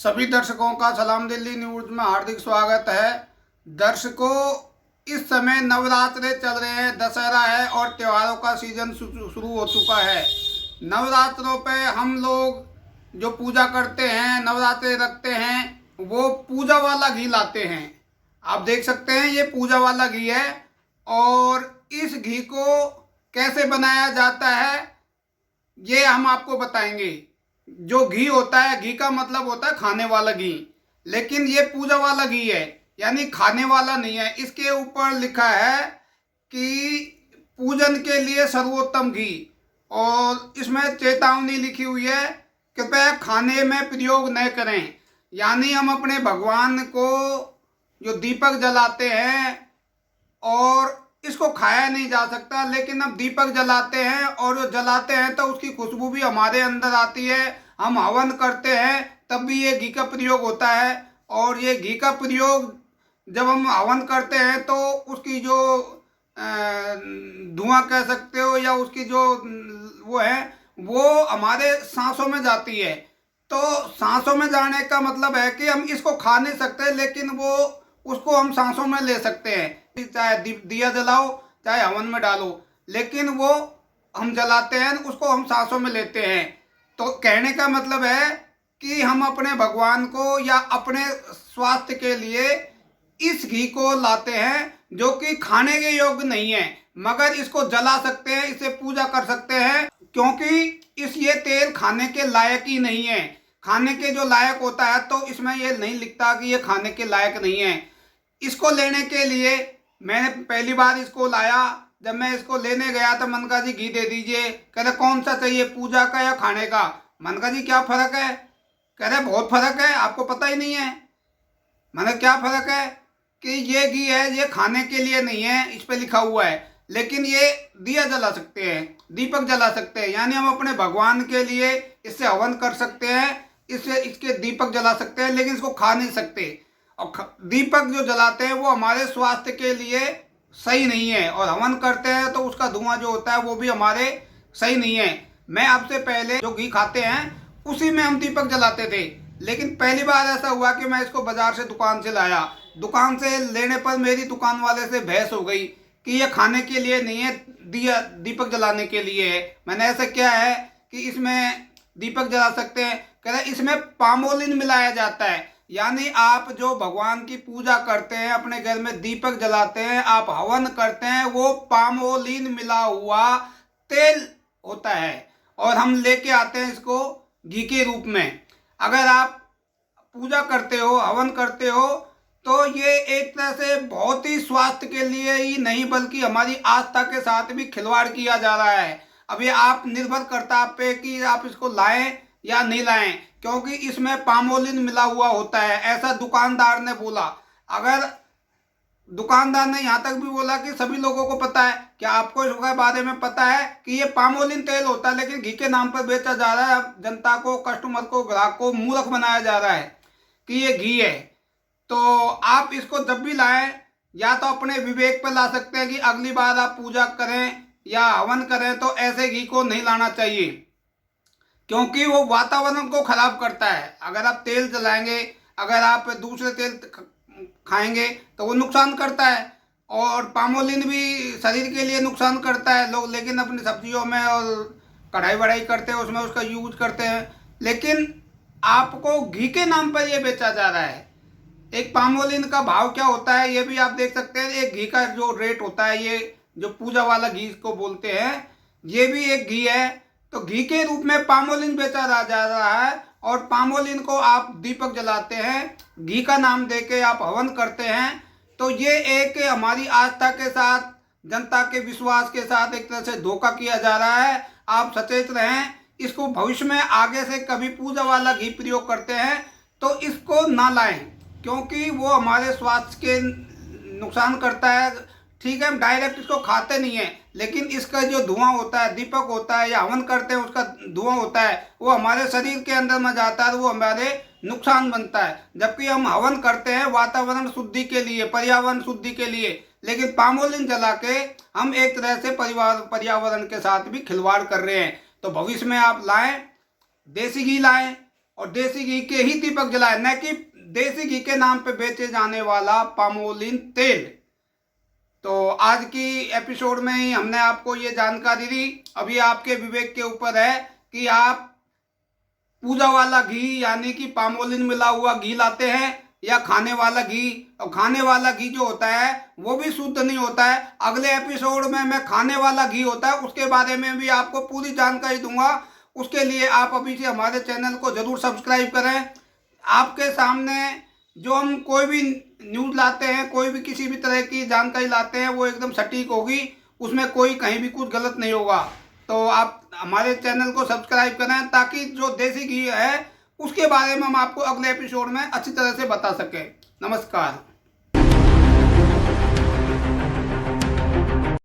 सभी दर्शकों का सलाम दिल्ली न्यूज में हार्दिक स्वागत है। दर्शकों, इस समय नवरात्रे चल रहे हैं, दशहरा है और त्योहारों का सीजन शुरू हो चुका है। नवरात्रों पे हम लोग जो पूजा करते हैं, नवरात्रे रखते हैं, वो पूजा वाला घी लाते हैं। आप देख सकते हैं ये पूजा वाला घी है और इस घी को कैसे बनाया जाता है ये हम आपको बताएंगे। जो घी होता है, घी का मतलब होता है खाने वाला घी, लेकिन ये पूजा वाला घी है, यानी खाने वाला नहीं है। इसके ऊपर लिखा है कि पूजन के लिए सर्वोत्तम घी, और इसमें चेतावनी लिखी हुई है, कृपया खाने में प्रयोग न करें। यानी हम अपने भगवान को जो दीपक जलाते हैं और इसको खाया नहीं जा सकता, लेकिन अब दीपक जलाते हैं और जो जलाते हैं तो उसकी खुशबू भी हमारे अंदर आती है। हम हवन करते हैं तब भी ये घी का प्रयोग होता है, और ये घी का प्रयोग जब हम हवन करते हैं तो उसकी जो धुआं कह सकते हो या उसकी जो वो है वो हमारे सांसों में जाती है। तो सांसों में जाने का मतलब है कि हम इसको खा नहीं सकते, लेकिन वो उसको हम सांसों में ले सकते हैं। चाहे दिया जलाओ चाहे हवन में डालो, लेकिन वो हम जलाते हैं, उसको हम सांसों में लेते हैं। तो कहने का मतलब है कि हम अपने भगवान को या अपने स्वास्थ्य के लिए इस घी को लाते हैं, जो कि खाने के योग्य नहीं है, मगर इसको जला सकते हैं, इसे पूजा कर सकते हैं, क्योंकि ये तेल खाने के लायक ही नहीं है। खाने के जो लायक होता है तो इसमें ये नहीं लिखता कि ये खाने के लायक नहीं है। इसको लेने के लिए मैंने पहली बार इसको लाया, जब मैं इसको लेने गया तो मन का जी घी दे दीजिए। कह रहे कौन सा चाहिए, पूजा का या खाने का? मन का जी क्या फ़र्क है? कह रहे बहुत फ़र्क है, आपको पता ही नहीं है। मैंने क्या फ़र्क है कि ये घी है, ये खाने के लिए नहीं है, इस पर लिखा हुआ है, लेकिन ये दिया जला सकते हैं, दीपक जला सकते हैं, यानी हम अपने भगवान के लिए इससे हवन कर सकते हैं, इससे इसके दीपक जला सकते हैं, लेकिन इसको खा नहीं सकते। और दीपक जो जलाते हैं वो हमारे स्वास्थ्य के लिए सही नहीं है, और हवन करते हैं तो उसका धुआं जो होता है वो भी हमारे सही नहीं है। मैं आपसे पहले जो घी खाते हैं उसी में हम दीपक जलाते थे, लेकिन पहली बार ऐसा हुआ कि मैं इसको बाजार से दुकान से लाया। दुकान से लेने पर मेरी दुकान वाले से बहस हो गई कि ये खाने के लिए नहीं है, दीपक जलाने के लिए है। मैंने ऐसा क्या है कि इसमें दीपक जला सकते हैं? कह रहे इसमें पामोलिन मिलाया जाता है, यानी आप जो भगवान की पूजा करते हैं, अपने घर में दीपक जलाते हैं, आप हवन करते हैं, वो पामोलिन मिला हुआ तेल होता है, और हम लेके आते हैं इसको घी के रूप में। अगर आप पूजा करते हो, हवन करते हो, तो ये एक तरह से बहुत ही स्वास्थ्य के लिए ही नहीं बल्कि हमारी आस्था के साथ भी खिलवाड़ किया जा रहा है। अब ये आप निर्भर करता आप पे कि आप इसको लाएं या नहीं लाएं, क्योंकि इसमें पामोलिन मिला हुआ होता है, ऐसा दुकानदार ने बोला। अगर दुकानदार ने यहाँ तक भी बोला कि सभी लोगों को पता है, क्या आपको इसके बारे में पता है कि ये पामोलिन तेल होता है, लेकिन घी के नाम पर बेचा जा रहा है। जनता को, कस्टमर को, ग्राहक को मूर्ख बनाया जा रहा है कि ये घी है। तो आप इसको जब भी लाएं, या तो अपने विवेक पर ला सकते हैं कि अगली बार आप पूजा करें या हवन करें तो ऐसे घी को नहीं लाना चाहिए, क्योंकि वो वातावरण को खराब करता है। अगर आप तेल जलाएंगे, अगर आप दूसरे तेल खाएंगे तो वो नुकसान करता है, और पामोलिन भी शरीर के लिए नुकसान करता है। लोग लेकिन अपनी सब्जियों में और कढ़ाई वढ़ाई करते हैं, उसमें उसका यूज करते हैं, लेकिन आपको घी के नाम पर ये बेचा जा रहा है। एक पामोलिन का भाव क्या होता है ये भी आप देख सकते हैं। एक घी का जो रेट होता है, ये जो पूजा वाला घी को बोलते हैं, ये भी एक घी है। तो घी के रूप में पामोलिन बेचा जा रहा है, और पामोलिन को आप दीपक जलाते हैं, घी का नाम देके आप हवन करते हैं। तो ये एक हमारी आस्था के साथ, जनता के विश्वास के साथ एक तरह से धोखा किया जा रहा है। आप सचेत रहें, इसको भविष्य में आगे से कभी पूजा वाला घी प्रयोग करते हैं तो इसको ना लाएं, क्योंकि वो हमारे स्वास्थ्य के नुकसान करता है। ठीक है, हम डायरेक्ट इसको खाते नहीं हैं, लेकिन इसका जो धुआं होता है, दीपक होता है या हवन करते हैं उसका धुआं होता है, वो हमारे शरीर के अंदर में जाता है, वो हमारे नुकसान बनता है। जबकि हम हवन करते हैं वातावरण शुद्धि के लिए, पर्यावरण शुद्धि के लिए, लेकिन पामोलिन जला के हम एक तरह से पर्यावरण के साथ भी खिलवाड़ कर रहे हैं। तो भविष्य में आप लाएं, देसी घी लाएं, और देसी घी के ही दीपक जलाएं, न कि देसी घी के नाम पे बेचे जाने वाला पामोलिन तेल। तो आज की एपिसोड में ही हमने आपको ये जानकारी दी। अभी आपके विवेक के ऊपर है कि आप पूजा वाला घी यानी कि पामोलिन मिला हुआ घी लाते हैं या खाने वाला घी। और खाने वाला घी जो होता है वो भी शुद्ध नहीं होता है। अगले एपिसोड में मैं खाने वाला घी होता है उसके बारे में भी आपको पूरी जानकारी दूंगा। उसके लिए आप अभी से हमारे चैनल को जरूर सब्सक्राइब करें। आपके सामने जो हम कोई भी न्यूज़ लाते हैं, कोई भी किसी भी तरह की जानकारी लाते हैं, वो एकदम सटीक होगी, उसमें कोई कहीं भी कुछ गलत नहीं होगा। तो आप हमारे चैनल को सब्सक्राइब करें ताकि जो देसी घी है उसके बारे में हम आपको अगले एपिसोड में अच्छी तरह से बता सकें। नमस्कार।